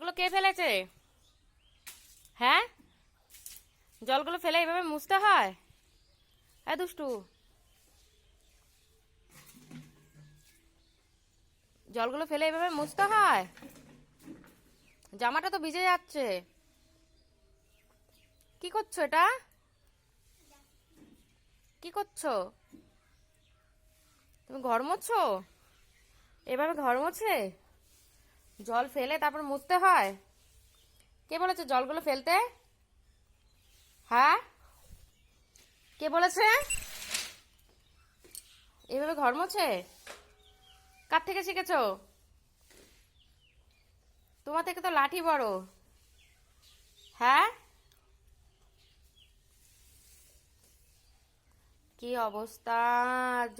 জলগুলো কে ফেলেছে? হ্যাঁ, জলগুলো ফেলে এইভাবে মুছতে হয়? হ্যাঁ দুষ্টু, জলগুলো ফেলে এইভাবে মুছতে হয়? জামাটা তো ভিজে যাচ্ছে। কি করছো এটা? কি করছো? তুমি ঘর মোছো? এভাবে ঘর মোছে? জল ফেলে তারপর মুছতে হয়? কে বলেছে জলগুলো ফেলতে? হ্যাঁ, কে বলেছে এভাবে ঘর মোছে? কার থেকে শিখেছো? তোমার থেকে তো লাঠি বড়। হ্যাঁ, কি অবস্থা!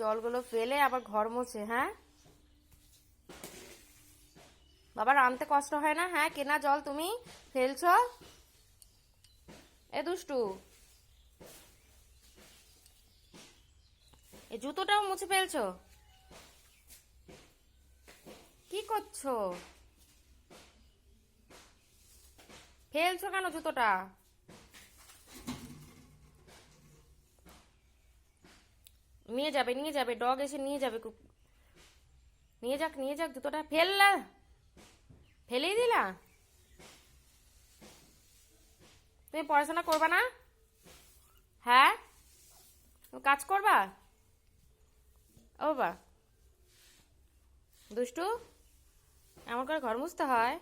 জলগুলো ফেলে আবার ঘর মোছে? হ্যাঁ, বাবার আনতে কষ্ট হয় না? হ্যাঁ, কেনা জল তুমি ফেলছো? এ দুষ্টু, এই জুতোটাও মুছে ফেলছো? কি করছো? ফেলছো কেন জুতোটা? নিয়ে যাবে, নিয়ে যাবে, ডগ এসে নিয়ে যাবে। নিয়ে যাক, নিয়ে যাক, জুতোটা ফেললা, ফেলেই দিলা? তুমি পড়াশোনা করবা না? হ্যাঁ, তুমি কাজ করবা? ও বাবা, দুষ্টু, এমন করে ঘর মুছতে হয়?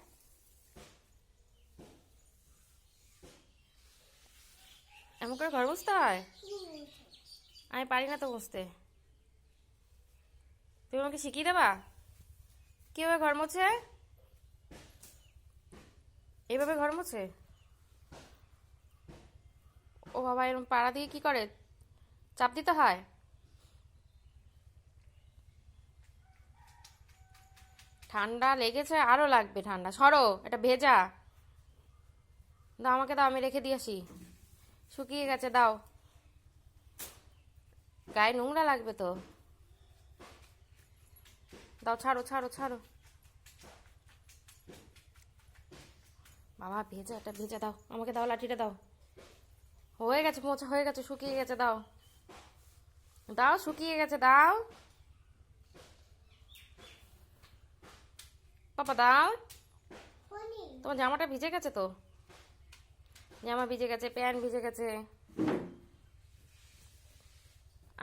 এমন করে ঘর মুছতে হয়? আমি পারি না তো মুছতে। তুমি আমাকে শিখিয়ে দেবা কিভাবে ঘর মোছে? এইভাবে ঘর মোছে? ও বাবা, এরকম পাড়া দিয়ে কি করে? চাপ দিতে হয়? ঠান্ডা লেগেছে, আরো লাগবে ঠান্ডা। সরো, এটা ভেজা। দাও আমাকে, দাও, আমি রেখে দিয়ে আসি। শুকিয়ে গেছে, দাও। গায়ে নোংরা লাগবে তো। দাও, ছাড়ো, ছাড়ো, ছাড়ো। বাবা ভেজা, এটা ভেজা, দাও আমাকে, দাও লাঠিটা দাও। হয়ে গেছে মোছা, হয়ে গেছে, শুকিয়ে গেছে, দাও। দাও, শুকিয়ে গেছে, দাও। পাপা দাও। তোমার জামাটা ভিজে গেছে তো। জামা ভিজে গেছে, প্যান্ট ভিজে গেছে।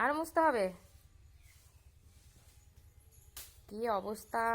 আর মুছতে হবে? কি অবস্থা!